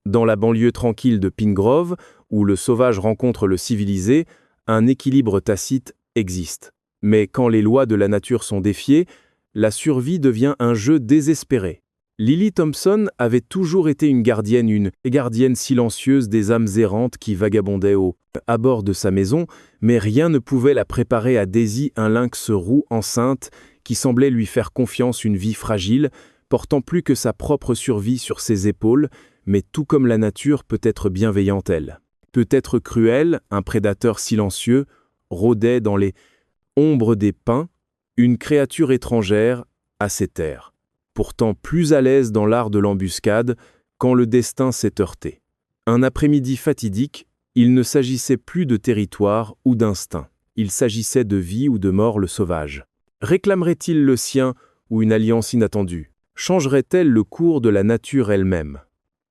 Dans la banlieue tranquille de Pine Grove, où le sauvage rencontre le civilisé, un équilibre tacite existe. Mais quand les lois de la nature sont défiées, la survie devient un jeu désespéré. Lily Thompson avait toujours été une gardienne silencieuse des âmes errantes qui vagabondaient au abord de sa maison, mais rien ne pouvait la préparer à Daisy, un lynx roux enceinte qui semblait lui faire confiance, une vie fragile, portant plus que sa propre survie sur ses épaules, mais tout comme la nature peut être bienveillante elle. Peut être cruelle, un prédateur silencieux rôdait dans les ombres des pins, une créature étrangère à ses terres. Pourtant plus à l'aise dans l'art de l'embuscade quand le destin s'est heurté. Un après-midi fatidique, il ne s'agissait plus de territoire ou d'instinct. Il s'agissait de vie ou de mort le sauvage. Réclamerait-il le sien ou une alliance inattendue? Changerait-elle le cours de la nature elle-même?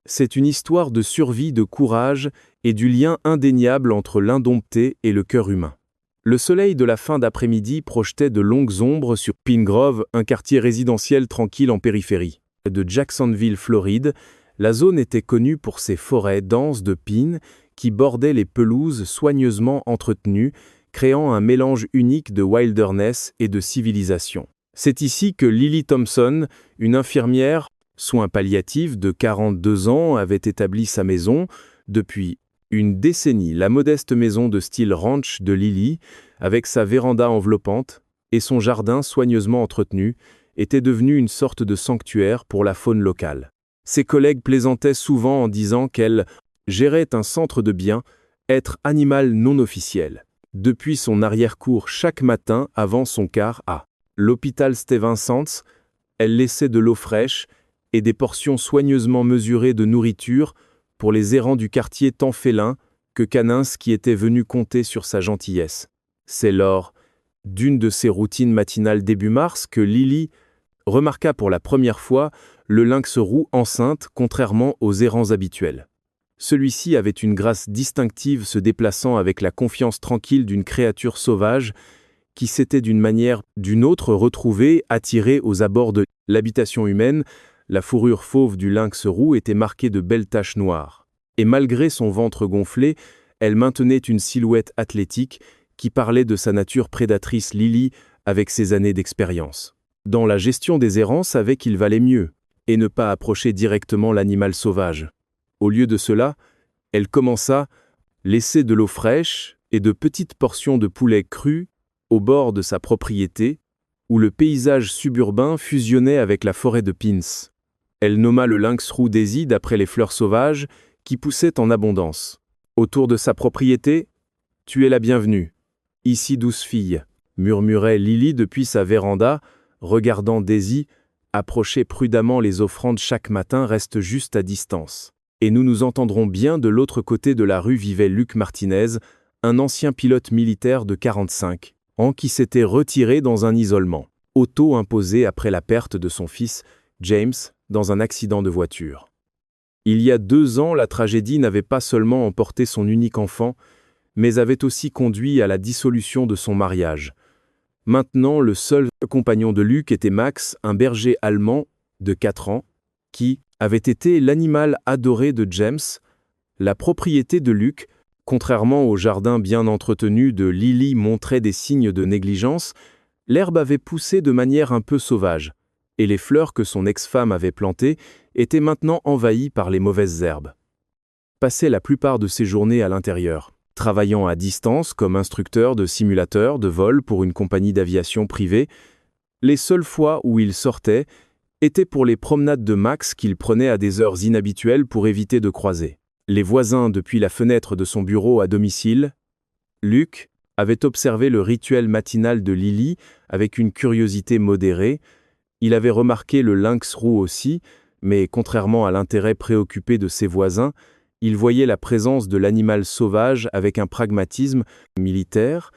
C'est une histoire de survie, de courage et du lien indéniable entre l'indompté et le cœur humain. Le soleil de la fin d'après-midi projetait de longues ombres sur Pine Grove, un quartier résidentiel tranquille en périphérie. De Jacksonville, Floride, la zone était connue pour ses forêts denses de pines qui bordaient les pelouses soigneusement entretenues, créant un mélange unique de wilderness et de civilisation. C'est ici que Lily Thompson, une infirmière, soins palliatifs de 42 ans, avait établi sa maison. Depuis une décennie, la modeste maison de style ranch de Lily, avec sa véranda enveloppante et son jardin soigneusement entretenu, était devenue une sorte de sanctuaire pour la faune locale. Ses collègues plaisantaient souvent en disant qu'elle gérait un centre de bien-être animal non officiel. Depuis son arrière-cour chaque matin avant son quart à l'hôpital Stuyvesant, elle laissait de l'eau fraîche et des portions soigneusement mesurées de nourriture pour les errants du quartier tant félins que canins qui étaient venus compter sur sa gentillesse. C'est lors d'une de ses routines matinales début mars que Lily remarqua pour la première fois le lynx roux enceinte, contrairement aux errants habituels. Celui-ci avait une grâce distinctive, se déplaçant avec la confiance tranquille d'une créature sauvage qui s'était d'une manière d'une autre retrouvée, attirée aux abords de l'habitation humaine. La fourrure fauve du lynx roux était marquée de belles taches noires. Et malgré son ventre gonflé, elle maintenait une silhouette athlétique qui parlait de sa nature prédatrice. Lily, avec ses années d'expérience dans la gestion des errants, savait qu'il valait mieux et ne pas approcher directement l'animal sauvage. Au lieu de cela, elle commença laisser de l'eau fraîche et de petites portions de poulet cru au bord de sa propriété, où le paysage suburbain fusionnait avec la forêt de pins. Elle nomma le lynx roux Daisy d'après les fleurs sauvages qui poussaient en abondance. Autour de sa propriété, « Tu es la bienvenue. Ici, douce fille », murmurait Lily depuis sa véranda, regardant Daisy approcher prudemment les offrandes chaque matin. Reste juste à distance. Et nous nous entendrons bien. De l'autre côté de la rue vivait Luc Martinez, un ancien pilote militaire de 45 ans qui s'était retiré dans un isolement, auto-imposé après la perte de son fils, James, dans un accident de voiture. Il y a 2 ans, la tragédie n'avait pas seulement emporté son unique enfant, mais avait aussi conduit à la dissolution de son mariage. Maintenant, le seul compagnon de Luc était Max, un berger allemand de 4 ans, qui avait été l'animal adoré de James. La propriété de Luc, contrairement au jardin bien entretenu de Lily, montrait des signes de négligence. L'herbe avait poussé de manière un peu sauvage, et les fleurs que son ex-femme avait plantées étaient maintenant envahies par les mauvaises herbes. Passait la plupart de ses journées à l'intérieur, travaillant à distance comme instructeur de simulateur de vol pour une compagnie d'aviation privée. Les seules fois où il sortait étaient pour les promenades de Max qu'il prenait à des heures inhabituelles pour éviter de croiser les voisins depuis la fenêtre de son bureau à domicile. Luc avait observé le rituel matinal de Lily avec une curiosité modérée. Il avait remarqué le lynx roux aussi, mais contrairement à l'intérêt préoccupé de ses voisins, il voyait la présence de l'animal sauvage avec un pragmatisme militaire.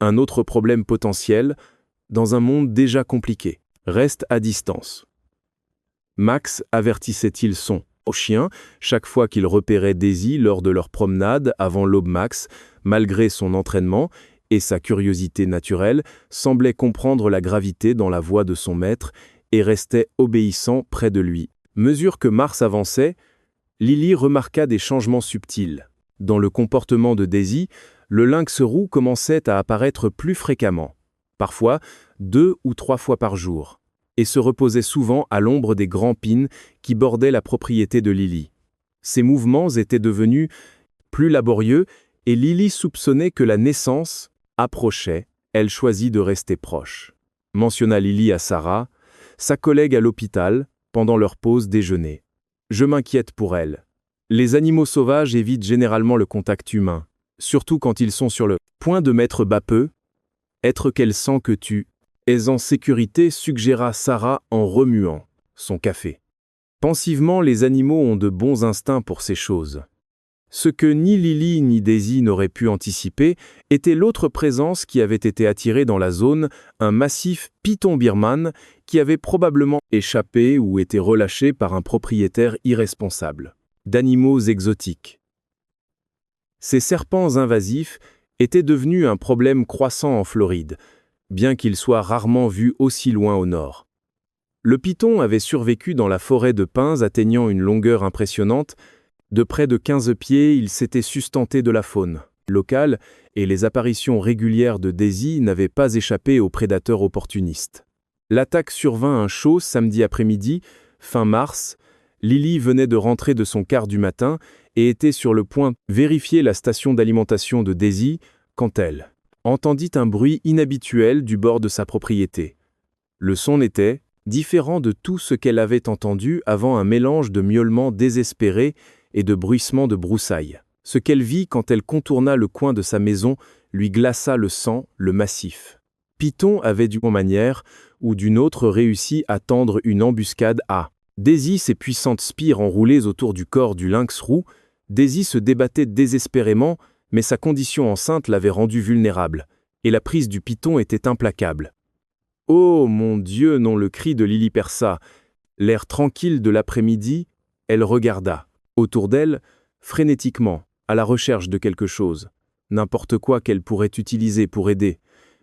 Un autre problème potentiel, dans un monde déjà compliqué. Reste à distance. Max avertissait-il son chien chaque fois qu'il repérait Daisy lors de leur promenade avant l'aube. Max, malgré son entraînement et sa curiosité naturelle, semblait comprendre la gravité dans la voix de son maître et restait obéissant près de lui. Mesure que Mars avançait, Lily remarqua des changements subtils. Dans le comportement de Daisy, le lynx roux commençait à apparaître plus fréquemment, parfois 2 ou 3 fois par jour, et se reposait souvent à l'ombre des grands pins qui bordaient la propriété de Lily. Ses mouvements étaient devenus plus laborieux et Lily soupçonnait que la naissance approchait. Elle choisit de rester proche. Mentionna Lily à Sarah, sa collègue à l'hôpital, pendant leur pause déjeuner. Je m'inquiète pour elle. Les animaux sauvages évitent généralement le contact humain, surtout quand ils sont sur le point de mettre bas peu. Être qu'elle sent que tu es en sécurité, suggéra Sarah en remuant son café. Pensivement, les animaux ont de bons instincts pour ces choses. Ce que ni Lily ni Daisy n'auraient pu anticiper était l'autre présence qui avait été attirée dans la zone, un massif python birman qui avait probablement échappé ou été relâché par un propriétaire irresponsable. D'animaux exotiques. Ces serpents invasifs étaient devenus un problème croissant en Floride, bien qu'ils soient rarement vus aussi loin au nord. Le python avait survécu dans la forêt de pins atteignant une longueur impressionnante. De près de 15 pieds, il s'était sustenté de la faune locale et les apparitions régulières de Daisy n'avaient pas échappé aux prédateurs opportunistes. L'attaque survint un chaud samedi après-midi, fin mars. Lily venait de rentrer de son quart du matin et était sur le point de vérifier la station d'alimentation de Daisy quand elle entendit un bruit inhabituel du bord de sa propriété. Le son était différent de tout ce qu'elle avait entendu avant, un mélange de miaulements désespérés et de bruissements de broussailles. Ce qu'elle vit quand elle contourna le coin de sa maison lui glaça le sang, le massif. Python avait d'une manière ou d'une autre réussi à tendre une embuscade à Daisy, ses puissantes spires enroulées autour du corps du lynx roux. Daisy se débattait désespérément, mais sa condition enceinte l'avait rendue vulnérable, et la prise du python était implacable. « Oh mon Dieu !» non, le cri de Lily perça. L'air tranquille de l'après-midi, elle regarda. Autour d'elle, frénétiquement, à la recherche de quelque chose, n'importe quoi qu'elle pourrait utiliser pour aider.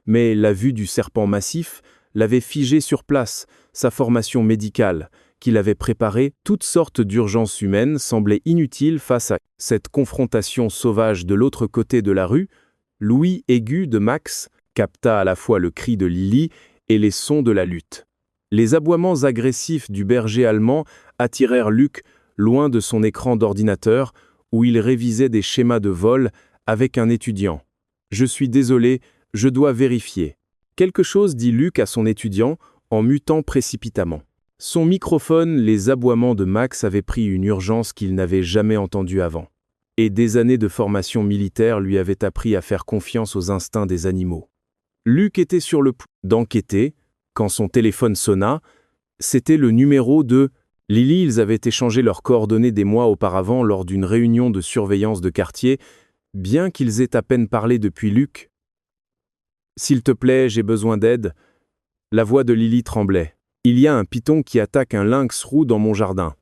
Mais la vue du serpent massif l'avait figée sur place, sa formation médicale, qu'il avait préparée, toutes sortes d'urgences humaines semblaient inutiles face à cette confrontation sauvage de l'autre côté de la rue. L'ouïe aiguë de Max capta à la fois le cri de Lily et les sons de la lutte. Les aboiements agressifs du berger allemand attirèrent Luc loin de son écran d'ordinateur, où il révisait des schémas de vol avec un étudiant. « Je suis désolé, je dois vérifier. » Quelque chose, dit Luc à son étudiant, en mutant précipitamment. Son microphone, les aboiements de Max avaient pris une urgence qu'il n'avait jamais entendue avant. Et des années de formation militaire lui avaient appris à faire confiance aux instincts des animaux. Luc était sur le point d'enquêter, quand son téléphone sonna. C'était le numéro de Lily. Ils avaient échangé leurs coordonnées des mois auparavant lors d'une réunion de surveillance de quartier, bien qu'ils aient à peine parlé depuis Luc. « S'il te plaît, j'ai besoin d'aide. » La voix de Lily tremblait. « Il y a un python qui attaque un lynx roux dans mon jardin. »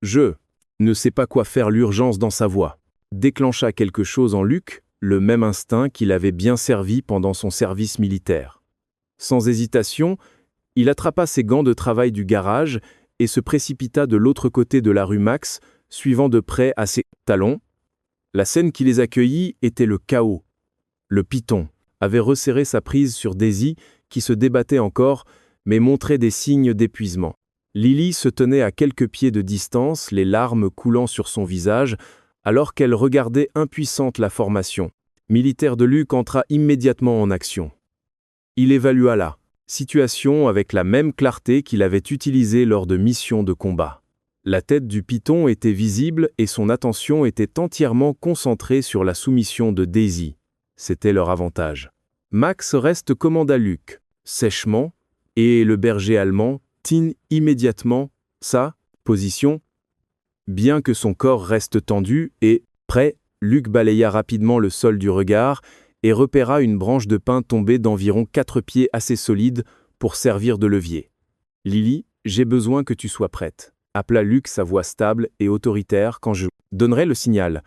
Je ne sais pas quoi faire. L'urgence dans sa voix déclencha quelque chose en Luc, le même instinct qui l'avait bien servi pendant son service militaire. Sans hésitation, il attrapa ses gants de travail du garage et se précipita de l'autre côté de la rue Max, suivant de près à ses talons. La scène qui les accueillit était le chaos. Le python avait resserré sa prise sur Daisy, qui se débattait encore, mais montrait des signes d'épuisement. Lily se tenait à quelques pieds de distance, les larmes coulant sur son visage, alors qu'elle regardait impuissante la formation. Militaire de Luc entra immédiatement en action. Il évalua la situation avec la même clarté qu'il avait utilisée lors de missions de combat. La tête du python était visible et son attention était entièrement concentrée sur la soumission de Daisy. C'était leur avantage. Max reste commanda Luc, sèchement, et le berger allemand tint immédiatement sa position. Bien que son corps reste tendu et prêt, Luc balaya rapidement le sol du regard et repéra une branche de pin tombée d'environ 4 pieds assez solide pour servir de levier. « Lily, j'ai besoin que tu sois prête. » appela Luc, sa voix stable et autoritaire. « Quand je donnerai le signal,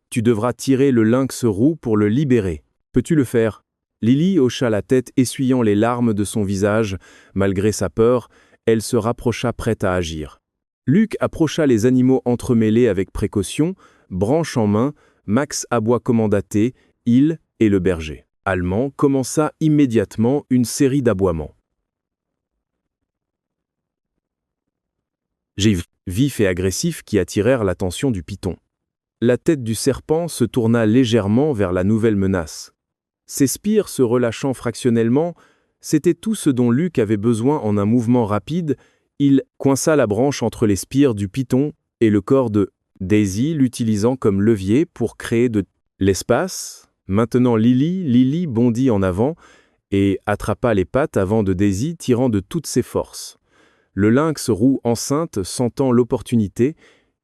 tu devras tirer le lynx roux pour le libérer. Peux-tu le faire ?» Lily hocha la tête, essuyant les larmes de son visage. Malgré sa peur, elle se rapprocha prête à agir. Luc approcha les animaux entremêlés avec précaution, branche en main, Max aboie commandaté, il et le berger allemand commença immédiatement une série d'aboiements. Vifs et agressifs qui attirèrent l'attention du python. La tête du serpent se tourna légèrement vers la nouvelle menace. Ses spires se relâchant fractionnellement, c'était tout ce dont Luc avait besoin en un mouvement rapide. Il coinça la branche entre les spires du python et le corps de Daisy, l'utilisant comme levier pour créer de l'espace. Maintenant Lily bondit en avant et attrapa les pattes avant de Daisy, tirant de toutes ses forces. Le lynx roux enceinte, sentant l'opportunité,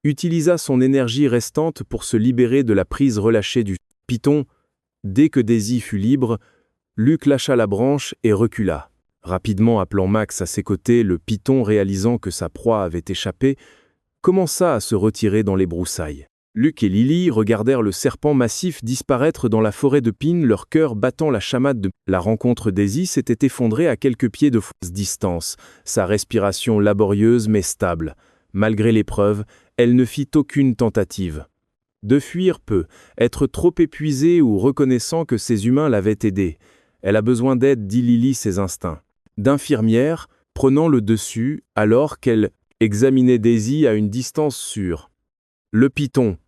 utilisa son énergie restante pour se libérer de la prise relâchée du python. Dès que Daisy fut libre, Luc lâcha la branche et recula. Rapidement appelant Max à ses côtés, le python, réalisant que sa proie avait échappé, commença à se retirer dans les broussailles. Luc et Lily regardèrent le serpent massif disparaître dans la forêt de pins, leur cœur battant la chamade de... La rencontre Daisy s'était effondrée à quelques pieds de fausse distance, sa respiration laborieuse mais stable. Malgré l'épreuve, elle ne fit aucune tentative. De fuir peut, être trop épuisée ou reconnaissant que ses humains l'avaient aidée. Elle a besoin d'aide, dit Lily, ses instincts. D'infirmière, prenant le dessus, alors qu'elle examinait Daisy à une distance sûre. Le python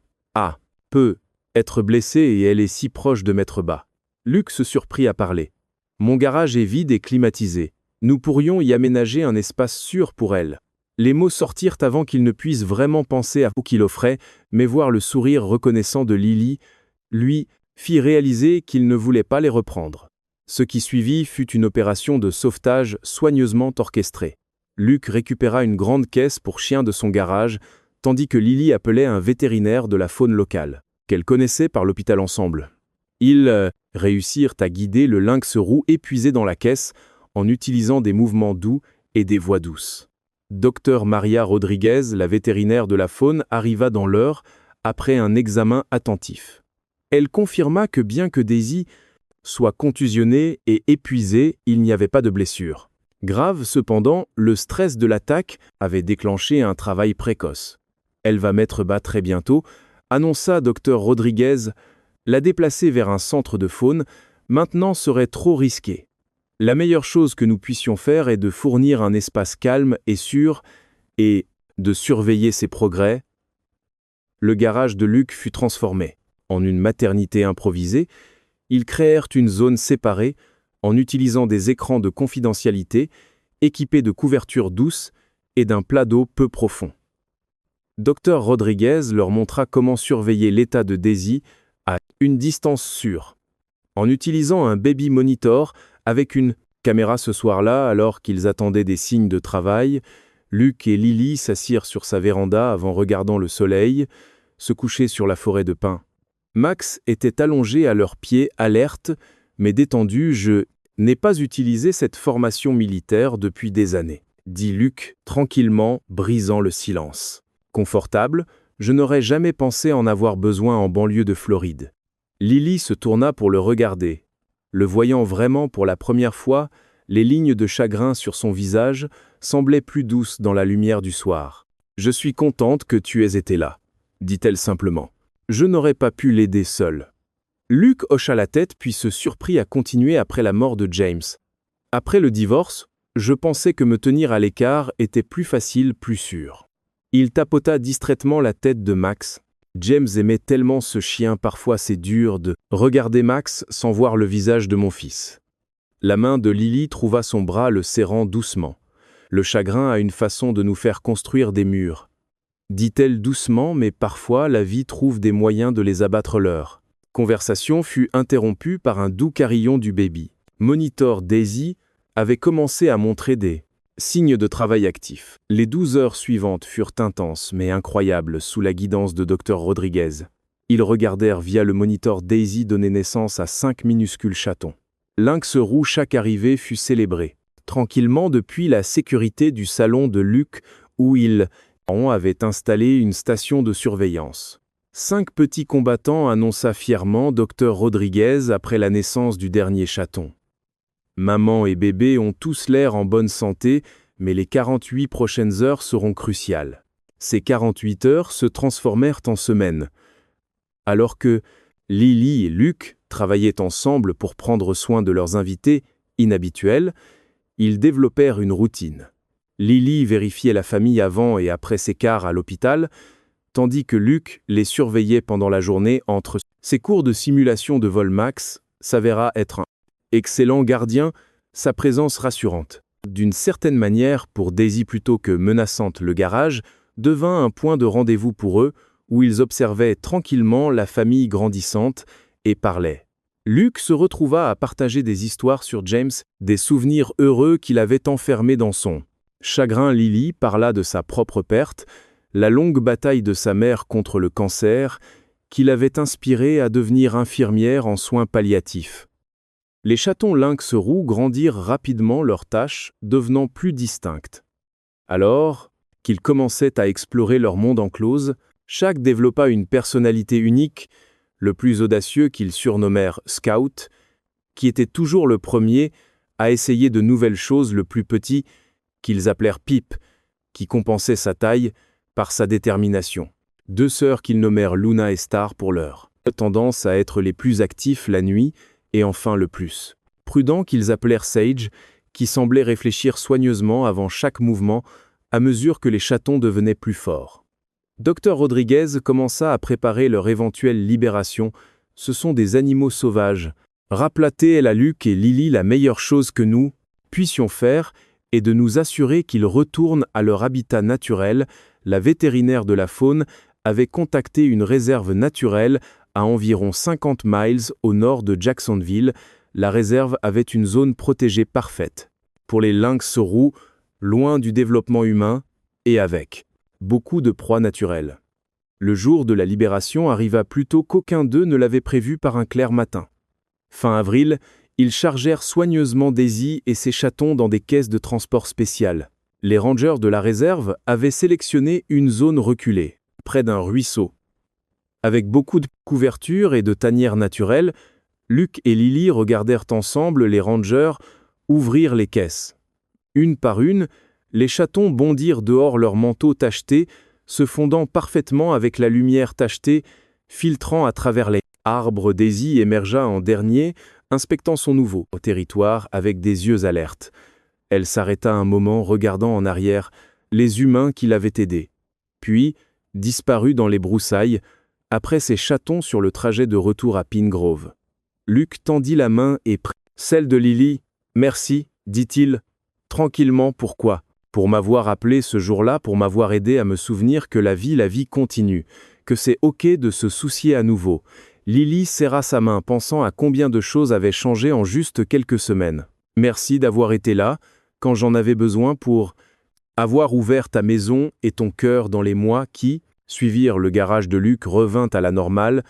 peut être blessé et elle est si proche de mettre bas. Luc se surprit à parler. Mon garage est vide et climatisé. Nous pourrions y aménager un espace sûr pour elle. Les mots sortirent avant qu'il ne puisse vraiment penser à ce qu'il offrait, mais voir le sourire reconnaissant de Lily, lui, fit réaliser qu'il ne voulait pas les reprendre. Ce qui suivit fut une opération de sauvetage soigneusement orchestrée. Luc récupéra une grande caisse pour chien de son garage, tandis que Lily appelait un vétérinaire de la faune locale, qu'elle connaissait par l'hôpital ensemble. Ils réussirent à guider le lynx roux épuisé dans la caisse en utilisant des mouvements doux et des voix douces. Dr Maria Rodriguez, la vétérinaire de la faune, arriva dans l'heure après un examen attentif. Elle confirma que bien que Daisy soit contusionnée et épuisée, il n'y avait pas de blessure. Grave cependant, le stress de l'attaque avait déclenché un travail précoce. Elle va mettre bas très bientôt, annonça Dr Rodriguez. La déplacer vers un centre de faune, maintenant serait trop risqué. La meilleure chose que nous puissions faire est de fournir un espace calme et sûr et de surveiller ses progrès. Le garage de Luc fut transformé en une maternité improvisée. Ils créèrent une zone séparée en utilisant des écrans de confidentialité équipés de couvertures douces et d'un plat d'eau peu profond. Dr Rodriguez leur montra comment surveiller l'état de Daisy à une distance sûre, en utilisant un baby monitor avec une caméra. Ce soir-là, alors qu'ils attendaient des signes de travail, Luc et Lily s'assirent sur sa véranda avant regardant le soleil se coucher sur la forêt de pins. Max était allongé à leurs pieds, alerte, mais détendu. Je n'ai pas utilisé cette formation militaire depuis des années, dit Luc, tranquillement, brisant le silence. Confortable, je n'aurais jamais pensé en avoir besoin en banlieue de Floride. Lily se tourna pour le regarder. Le voyant vraiment pour la première fois, les lignes de chagrin sur son visage semblaient plus douces dans la lumière du soir. « Je suis contente que tu aies été là », dit-elle simplement. « Je n'aurais pas pu l'aider seule. » Luc hocha la tête puis se surprit à continuer après la mort de James. « Après le divorce, je pensais que me tenir à l'écart était plus facile, plus sûr. » Il tapota distraitement la tête de Max. James aimait tellement ce chien, parfois c'est dur de regarder Max sans voir le visage de mon fils. La main de Lily trouva son bras, le serrant doucement. Le chagrin a une façon de nous faire construire des murs. Dit-elle doucement, mais parfois la vie trouve des moyens de les abattre leurs. Conversation fut interrompue par un doux carillon du baby. Monitor Daisy avait commencé à montrer des signes de travail actif. Les 12 heures suivantes furent intenses mais incroyables sous la guidance de Dr Rodriguez. Ils regardèrent via le monitor Daisy donner naissance à 5 minuscules chatons. Lynx roux, chaque arrivée fut célébrée, tranquillement depuis la sécurité du salon de Luc où ils avaient installé une station de surveillance. 5 petits combattants, annonça fièrement Dr Rodriguez après la naissance du dernier chaton. Maman et bébé ont tous l'air en bonne santé, mais les 48 prochaines heures seront cruciales. Ces 48 heures se transformèrent en semaines. Alors que Lily et Luke travaillaient ensemble pour prendre soin de leurs invités inhabituels, ils développèrent une routine. Lily vérifiait la famille avant et après ses quarts à l'hôpital, tandis que Luke les surveillait pendant la journée entre ses cours de simulation de vol Max s'avéra être un excellent gardien, sa présence rassurante. D'une certaine manière, pour Daisy plutôt que menaçante, le garage devint un point de rendez-vous pour eux où ils observaient tranquillement la famille grandissante et parlaient. Luke se retrouva à partager des histoires sur James, des souvenirs heureux qu'il avait enfermés dans son chagrin. Lily parla de sa propre perte, la longue bataille de sa mère contre le cancer, qui l'avait inspirée à devenir infirmière en soins palliatifs. Les chatons lynx roux grandirent rapidement leurs tâches, devenant plus distinctes. Alors qu'ils commençaient à explorer leur monde enclose, chaque développa une personnalité unique, le plus audacieux qu'ils surnommèrent Scout, qui était toujours le premier à essayer de nouvelles choses, le plus petit, qu'ils appelèrent Pip, qui compensait sa taille par sa détermination. 2 sœurs qu'ils nommèrent Luna et Star pour leur tendance à être les plus actifs la nuit, et enfin le plus prudent qu'ils appelèrent Sage, qui semblait réfléchir soigneusement avant chaque mouvement à mesure que les chatons devenaient plus forts. Dr Rodriguez commença à préparer leur éventuelle libération. Ce sont des animaux sauvages. Rappelait-elle à Luke et Lily la meilleure chose que nous puissions faire est de nous assurer qu'ils retournent à leur habitat naturel. La vétérinaire de la faune avait contacté une réserve naturelle à environ 50 miles au nord de Jacksonville. La réserve avait une zone protégée parfaite pour les lynx roux, loin du développement humain et avec beaucoup de proies naturelles. Le jour de la libération arriva plus tôt qu'aucun d'eux ne l'avait prévu par un clair matin. Fin avril, ils chargèrent soigneusement Daisy et ses chatons dans des caisses de transport spéciales. Les rangers de la réserve avaient sélectionné une zone reculée, près d'un ruisseau. Avec beaucoup de couvertures et de tanières naturelles, Luke et Lily regardèrent ensemble les rangers ouvrir les caisses. Une par une, les chatons bondirent dehors leurs manteaux tachetés, se fondant parfaitement avec la lumière tachetée, filtrant à travers les arbres. Daisy émergea en dernier, inspectant son nouveau territoire avec des yeux alertes. Elle s'arrêta un moment, regardant en arrière les humains qui l'avaient aidée. Puis disparut dans les broussailles, après ses chatons sur le trajet de retour à Pine Grove. Luke tendit la main et prit celle de Lily. « Merci, dit-il, tranquillement. Pourquoi ? Pour m'avoir appelé ce jour-là, pour m'avoir aidé à me souvenir que la vie continue, que c'est OK de se soucier à nouveau. » Lily serra sa main, pensant à combien de choses avaient changé en juste quelques semaines. « Merci d'avoir été là, quand j'en avais besoin pour avoir ouvert ta maison et ton cœur dans les mois qui suivirent. » Le garage de Luke revint à la normale,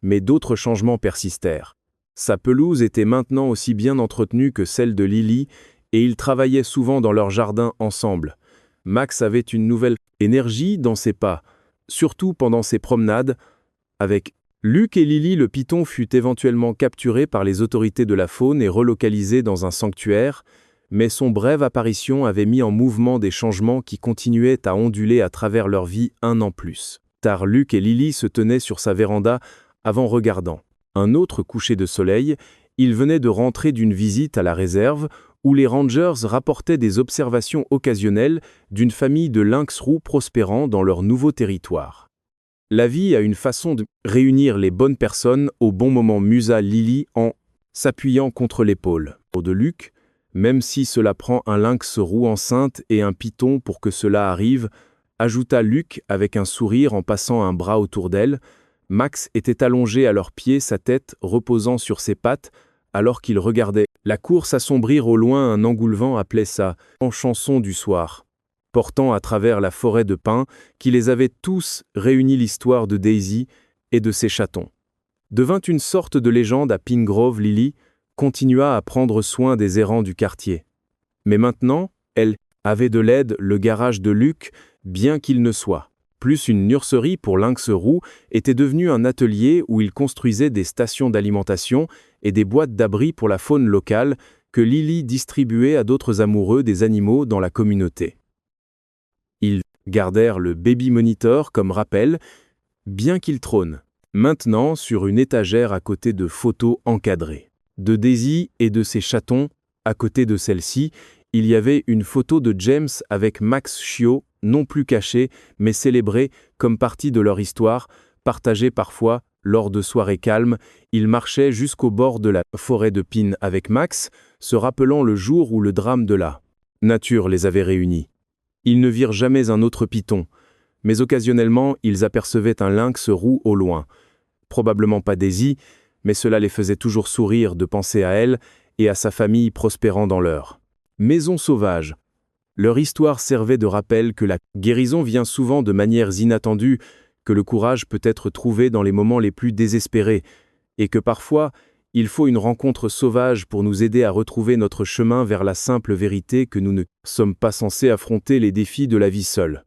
mais d'autres changements persistèrent. Sa pelouse était maintenant aussi bien entretenue que celle de Lily, et ils travaillaient souvent dans leur jardin ensemble. Max avait une nouvelle énergie dans ses pas, surtout pendant ses promenades. Avec Luke et Lily, le python fut éventuellement capturé par les autorités de la faune et relocalisé dans un sanctuaire, mais son brève apparition avait mis en mouvement des changements qui continuaient à onduler à travers leur vie 1 an plus. Tard, Luke et Lily se tenaient sur sa véranda avant regardant un autre coucher de soleil. Ils venaient de rentrer d'une visite à la réserve où les rangers rapportaient des observations occasionnelles d'une famille de lynx roux prospérant dans leur nouveau territoire. La vie a une façon de réunir les bonnes personnes au bon moment, musa Lily en s'appuyant contre l'épaule de Luke. Même si cela prend un lynx roux enceinte et un python pour que cela arrive, ajouta Luke avec un sourire en passant un bras autour d'elle. Max était allongé à leurs pieds, sa tête reposant sur ses pattes, alors qu'il regardait la cour s'assombrir au loin. Un engoulevent appelait ça en chanson du soir, portant à travers la forêt de pins qui les avait tous réunis. L'histoire de Daisy et de ses chatons devint une sorte de légende à Pine Grove. Lily continua à prendre soin des errants du quartier. Mais maintenant, elle avait de l'aide. Le garage de Luke, bien qu'il ne soit plus une nurserie pour lynx roux, était devenu un atelier où il construisait des stations d'alimentation et des boîtes d'abri pour la faune locale que Lily distribuait à d'autres amoureux des animaux dans la communauté. Il gardèrent le baby monitor comme rappel, bien qu'il trône maintenant sur une étagère à côté de photos encadrées. De Daisy et de ses chatons, à côté de celle-ci, il y avait une photo de James avec Max chiot, non plus caché, mais célébré comme partie de leur histoire, partagée parfois lors de soirées calmes. Ils marchaient jusqu'au bord de la forêt de pins avec Max, se rappelant le jour où le drame de la nature les avait réunis. Ils ne virent jamais un autre python, mais occasionnellement ils apercevaient un lynx roux au loin. Probablement pas Daisy, mais cela les faisait toujours sourire de penser à elle et à sa famille prospérant dans leur maison sauvage. Leur histoire servait de rappel que la guérison vient souvent de manières inattendues, que le courage peut être trouvé dans les moments les plus désespérés, et que parfois, il faut une rencontre sauvage pour nous aider à retrouver notre chemin vers la simple vérité que nous ne sommes pas censés affronter les défis de la vie seuls.